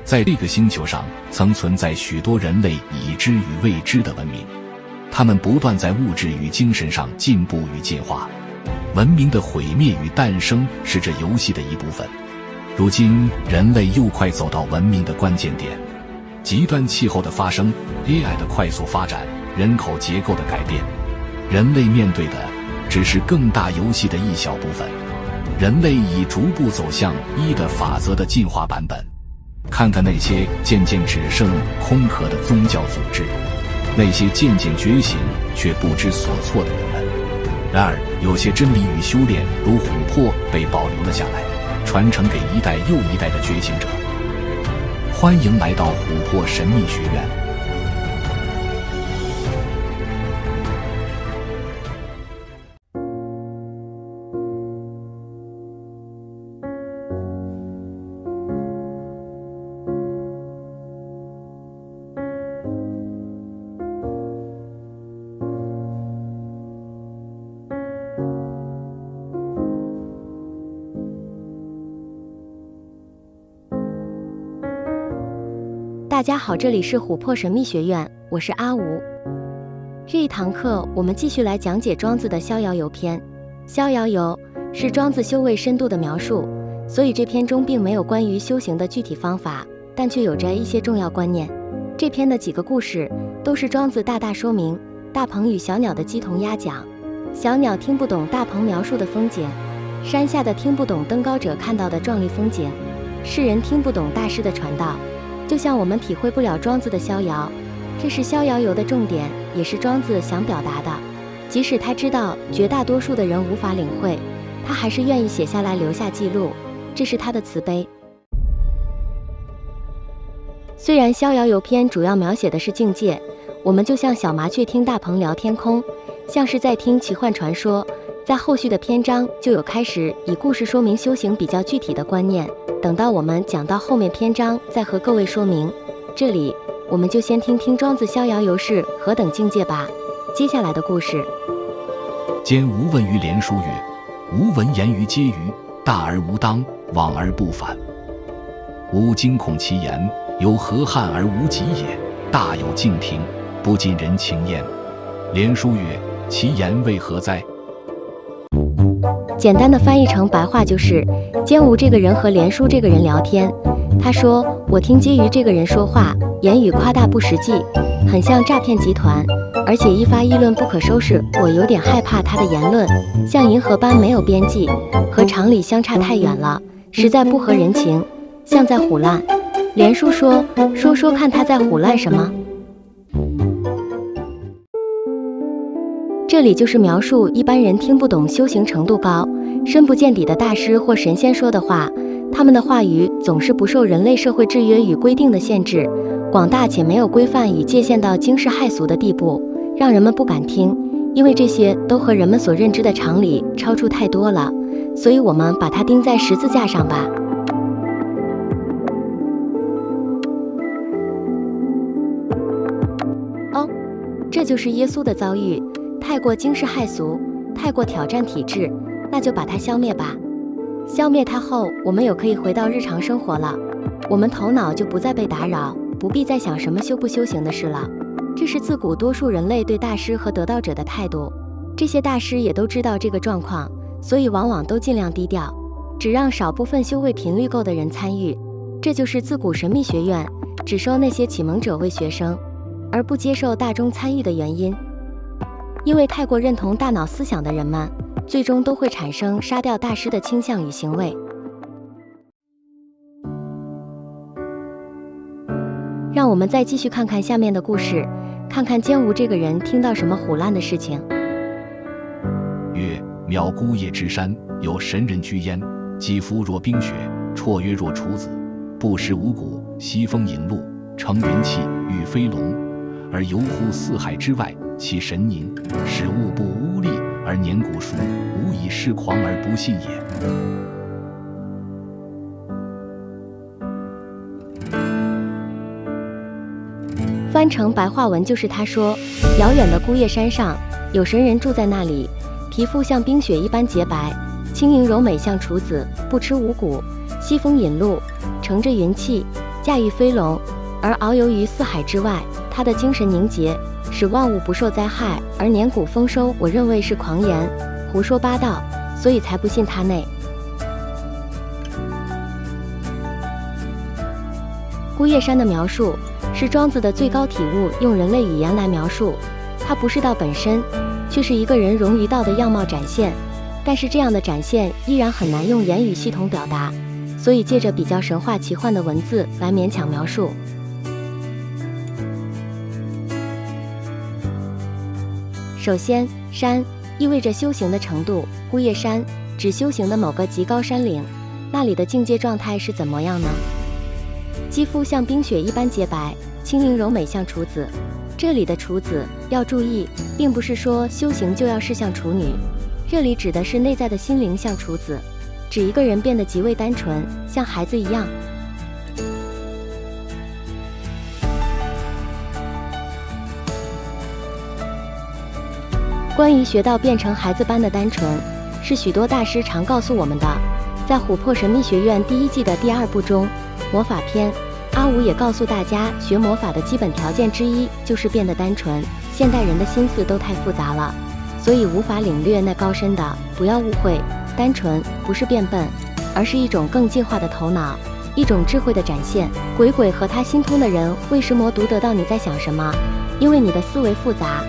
在这个星球上，曾存在许多人类已知与未知的文明，他们不断在物质与精神上进步与进化。文明的毁灭与诞生是这游戏的一部分。如今，人类又快走到文明的关键点，极端气候的发生、AI 的快速发展、人口结构的改变，人类面对的只是更大游戏的一小部分。人类已逐步走向一的法则的进化版本。看看那些渐渐只剩空壳的宗教组织，那些渐渐觉醒却不知所措的人们。然而，有些真理与修炼如琥珀被保留了下来，传承给一代又一代的觉醒者。欢迎来到琥珀神秘学院。大家好，这里是琥珀神秘学院，我是阿吴。这一堂课我们继续来讲解庄子的逍遥游篇。逍遥游是庄子修为深度的描述，所以这篇中并没有关于修行的具体方法，但却有着一些重要观念。这篇的几个故事都是庄子大大说明大鹏与小鸟的鸡同鸭讲。小鸟听不懂大鹏描述的风景，山下的听不懂登高者看到的壮丽风景，世人听不懂大师的传道。就像我们体会不了庄子的逍遥，这是逍遥游的重点，也是庄子想表达的。即使他知道绝大多数的人无法领会，他还是愿意写下来留下记录，这是他的慈悲。虽然逍遥游篇主要描写的是境界，我们就像小麻雀听大鹏聊天空，像是在听奇幻传说。在后续的篇章就有开始以故事说明修行比较具体的观念，等到我们讲到后面篇章再和各位说明。这里我们就先听听庄子逍遥游是何等境界吧。接下来的故事，兼吾问于连书曰：吾闻言于嗟余，大而无当，往而不返。吾惊恐其言，有何憾而无己也？大有敬亭，不近人情焉。连书曰：其言为何哉？简单的翻译成白话就是，监吾这个人和连书这个人聊天，他说我听嗟余这个人说话，言语夸大不实际，很像诈骗集团，而且一发议论不可收拾，我有点害怕他的言论像银河般没有边际，和常理相差太远了，实在不合人情，像在唬烂。连书说看他在唬烂什么。这里就是描述一般人听不懂修行程度高、深不见底的大师或神仙说的话，他们的话语总是不受人类社会制约与规定的限制，广大且没有规范与界限到惊世骇俗的地步，让人们不敢听，因为这些都和人们所认知的常理超出太多了，所以我们把它钉在十字架上吧。哦，这就是耶稣的遭遇。太过惊世骇俗，太过挑战体制，那就把它消灭吧。消灭它后，我们又可以回到日常生活了，我们头脑就不再被打扰，不必再想什么修不修行的事了。这是自古多数人类对大师和得道者的态度，这些大师也都知道这个状况，所以往往都尽量低调，只让少部分修为频率够的人参与。这就是自古神秘学院只收那些启蒙者为学生，而不接受大众参与的原因。因为太过认同大脑思想的人们，最终都会产生杀掉大师的倾向与行为。让我们再继续看看下面的故事，看看监吾这个人听到什么唬烂的事情。曰：渺孤叶之山，有神人居焉，肌肤若冰雪，绰约若处子，不食五谷，西风引路，乘云气，御飞龙，而游乎四海之外，其神宁，使物不无力，而年古熟，无以失狂而不信也。翻翻成白话文就是他说，遥远的孤叶山上，有神人住在那里，皮肤像冰雪一般洁白，轻盈柔美像处子，不吃五谷，西风引路，乘着云气，驾驭飞龙，而遨游于四海之外。他的精神凝结，使万物不受灾害，而年谷丰收，我认为是狂言，胡说八道，所以才不信他内。孤叶山的描述是庄子的最高体悟，用人类语言来描述，它不是道本身，却是一个人融于道的样貌展现。但是这样的展现依然很难用言语系统表达，所以借着比较神话奇幻的文字来勉强描述。首先，山意味着修行的程度，孤叶山指修行的某个极高山岭，那里的境界状态是怎么样呢？肌肤像冰雪一般洁白，轻盈柔美像处子。这里的处子要注意，并不是说修行就要是像处女，这里指的是内在的心灵像处子，指一个人变得极为单纯，像孩子一样。关于学道变成孩子般的单纯，是许多大师常告诉我们的。在琥珀神秘学院第1季的第2部中，魔法篇，阿武也告诉大家，学魔法的基本条件之一就是变得单纯。现代人的心思都太复杂了，所以无法领略那高深的。不要误会，单纯不是变笨，而是一种更进化的头脑，一种智慧的展现。鬼鬼和他心通的人为什么读得到你在想什么？因为你的思维复杂，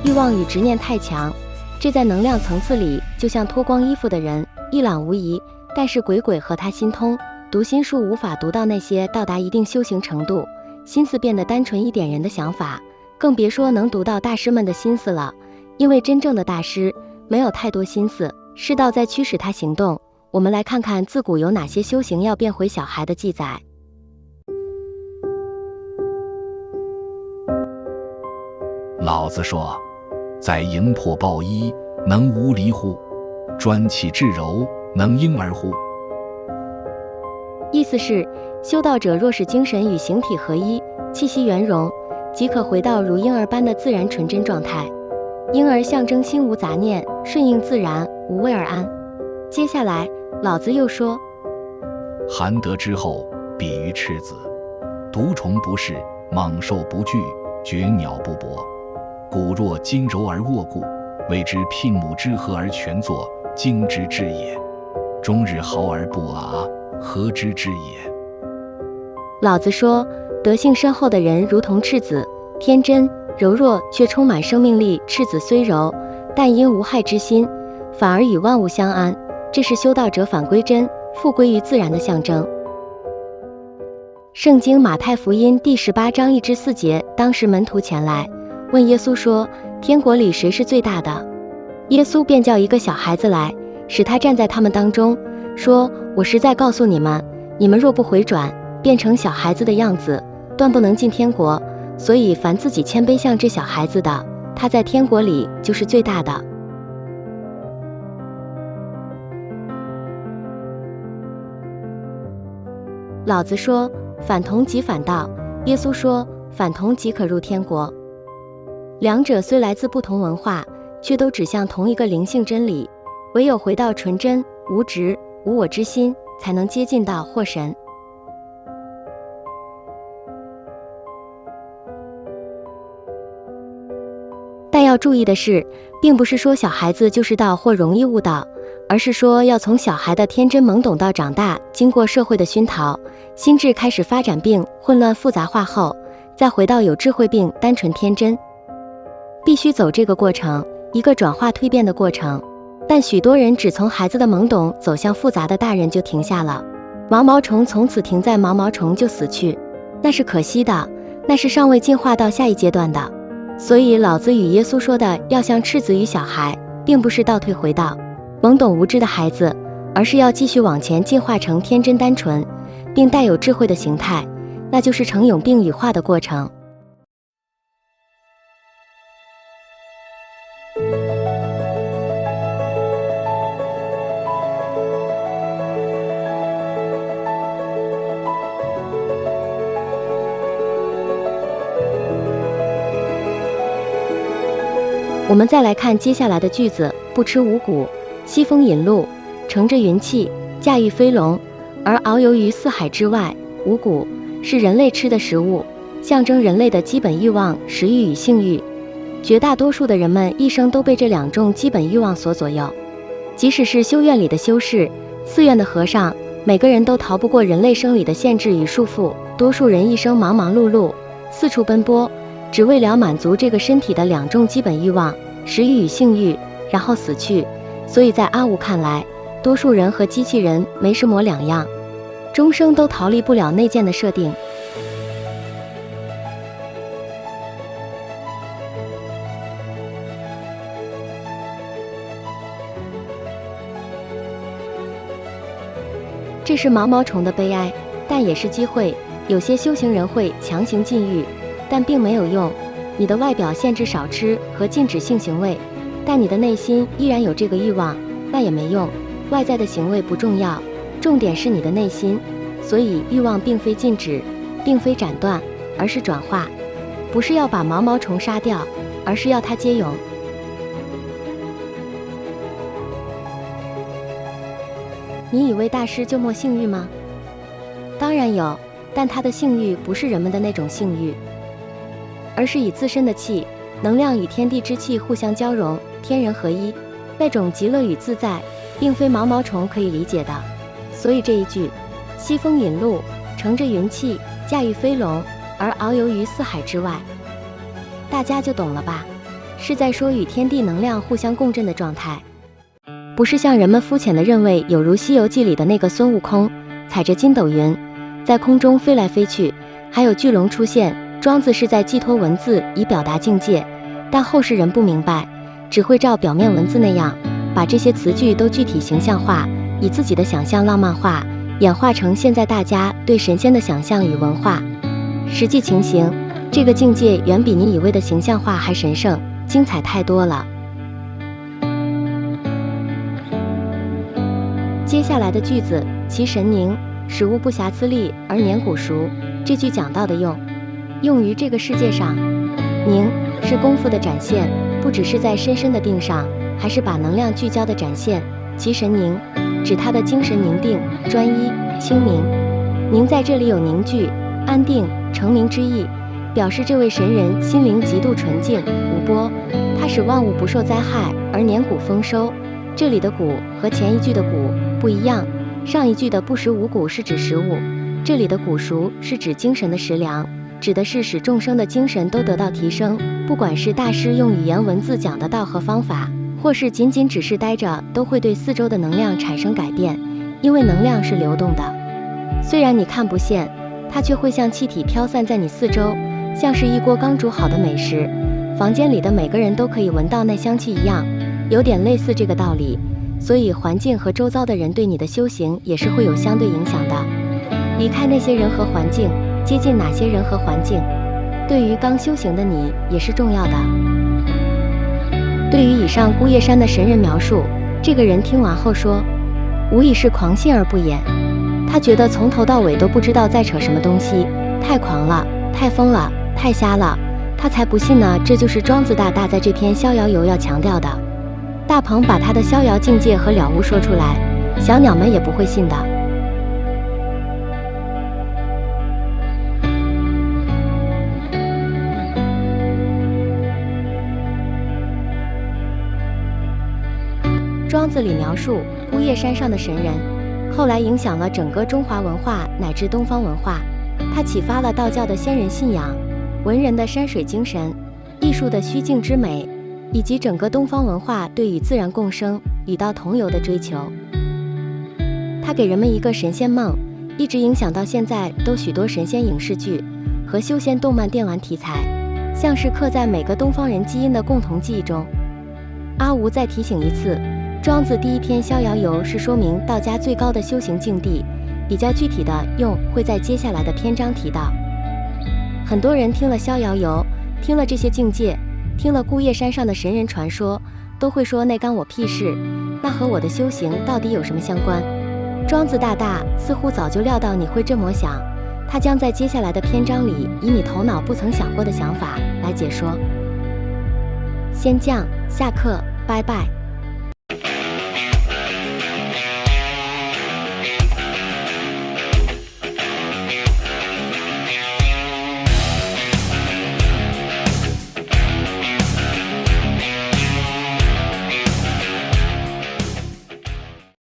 欲望与执念太强，这在能量层次里就像脱光衣服的人，一览无遗。但是鬼鬼和他心通，读心术无法读到那些到达一定修行程度，心思变得单纯一点人的想法，更别说能读到大师们的心思了。因为真正的大师没有太多心思，是道在驱使他行动。我们来看看自古有哪些修行要变回小孩的记载。老子说，在营破抱衣，能无离乎？专气致柔，能婴儿乎？意思是，修道者若是精神与形体合一，气息圆融，即可回到如婴儿般的自然纯真状态。婴儿象征心无杂念，顺应自然，无为而安。接下来，老子又说，含德之后，比于赤子，毒虫不噬，猛兽不惧，绝鸟不搏。骨若筋柔而握固，谓之牝母之合而全作，精之至也。终日嚎而不佻，何之至也？老子说，德性深厚的人如同赤子，天真柔弱却充满生命力。赤子虽柔，但因无害之心，反而与万物相安，这是修道者返归真，复归于自然的象征。圣经马太福音第18章1至4节，当时门徒前来问耶稣说，天国里谁是最大的？耶稣便叫一个小孩子来，使他站在他们当中，说，我实在告诉你们，你们若不回转，变成小孩子的样子，断不能进天国。所以凡自己谦卑像这小孩子的，他在天国里就是最大的。老子说，反同即反道，耶稣说，反同即可入天国。两者虽来自不同文化，却都指向同一个灵性真理，唯有回到纯真、无执、无我之心，才能接近到或神。但要注意的是，并不是说小孩子就是道或容易悟道，而是说要从小孩的天真懵懂到长大，经过社会的熏陶，心智开始发展并混乱复杂化后，再回到有智慧并单纯天真。必须走这个过程，一个转化蜕变的过程。但许多人只从孩子的懵懂走向复杂的大人就停下了，毛毛虫从此停在毛毛虫就死去，那是可惜的，那是尚未进化到下一阶段的。所以老子与耶稣说的要像赤子与小孩，并不是倒退回到懵懂无知的孩子，而是要继续往前进化成天真单纯并带有智慧的形态，那就是成蛹并羽化的过程。我们再来看接下来的句子，不吃五谷，西风引鹿，乘着云气，驾驭飞龙，而遨游于四海之外。五谷是人类吃的食物，象征人类的基本欲望，食欲与性欲。绝大多数的人们一生都被这两种基本欲望所左右，即使是修院里的修士、寺院的和尚，每个人都逃不过人类生理的限制与束缚。多数人一生忙忙碌碌，四处奔波，只为了满足这个身体的两种基本欲望，食欲与性欲，然后死去。所以在阿吴看来，多数人和机器人没什么两样，终生都逃离不了内建的设定。这是毛毛虫的悲哀，但也是机会。有些修行人会强行禁欲，但并没有用。你的外表限制少吃和禁止性行为，但你的内心依然有这个欲望，那也没用。外在的行为不重要，重点是你的内心。所以欲望并非禁止，并非斩断，而是转化。不是要把毛毛虫杀掉，而是要它接蛹。你以为大师就没性欲吗？当然有，但他的性欲不是人们的那种性欲，而是以自身的气、能量与天地之气互相交融，天人合一，那种极乐与自在，并非毛毛虫可以理解的。所以这一句西风引鹿，乘着云气，驾驭飞龙，而遨游于四海之外，大家就懂了吧？是在说与天地能量互相共振的状态，不是像人们肤浅的认为有如《西游记》里的那个孙悟空踩着筋斗云在空中飞来飞去，还有巨龙出现。庄子是在寄托文字以表达境界，但后世人不明白，只会照表面文字那样把这些词句都具体形象化，以自己的想象浪漫化，演化成现在大家对神仙的想象与文化。实际情形，这个境界远比你以为的形象化还神圣，精彩太多了。接下来的句子，其神凝，使物不瑕疵粒而年古熟。这句讲到的用于这个世界上，凝是功夫的展现，不只是在深深的定上，还是把能量聚焦的展现。其神凝指他的精神凝定、专一、清明。凝在这里有凝聚、安定、成名之意，表示这位神人心灵极度纯净无波，他使万物不受灾害而年谷丰收。这里的谷和前一句的谷不一样，上一句的不食五谷是指食物，这里的谷熟是指精神的食粮，指的是使众生的精神都得到提升。不管是大师用语言文字讲的道和方法，或是仅仅只是待着，都会对四周的能量产生改变，因为能量是流动的。虽然你看不见，它却会像气体飘散在你四周，像是一锅刚煮好的美食，房间里的每个人都可以闻到那香气一样，有点类似这个道理。所以环境和周遭的人对你的修行也是会有相对影响的。离开那些人和环境，接近哪些人和环境，对于刚修行的你也是重要的。对于以上孤叶山的神人描述，这个人听完后说，无疑是狂信而不言。他觉得从头到尾都不知道在扯什么东西，太狂了，太疯了，太瞎了，他才不信呢。这就是庄子大大在这篇逍遥游要强调的。大鹏把他的逍遥境界和了悟说出来，小鸟们也不会信的。庄子里描述孤叶山上的神人，后来影响了整个中华文化乃至东方文化。他启发了道教的先人信仰、文人的山水精神、艺术的虚静之美，以及整个东方文化对与自然共生、与道同游的追求。他给人们一个神仙梦，一直影响到现在都许多神仙影视剧和修仙动漫电玩题材，像是刻在每个东方人基因的共同记忆中。阿吴再提醒一次，庄子第一篇逍遥游是说明道家最高的修行境地，比较具体的用会在接下来的篇章提到。很多人听了逍遥游，听了这些境界，听了孤叶山上的神人传说，都会说那干我屁事，那和我的修行到底有什么相关？庄子大大似乎早就料到你会这么想，他将在接下来的篇章里以你头脑不曾想过的想法来解说。先这样，下课，拜拜。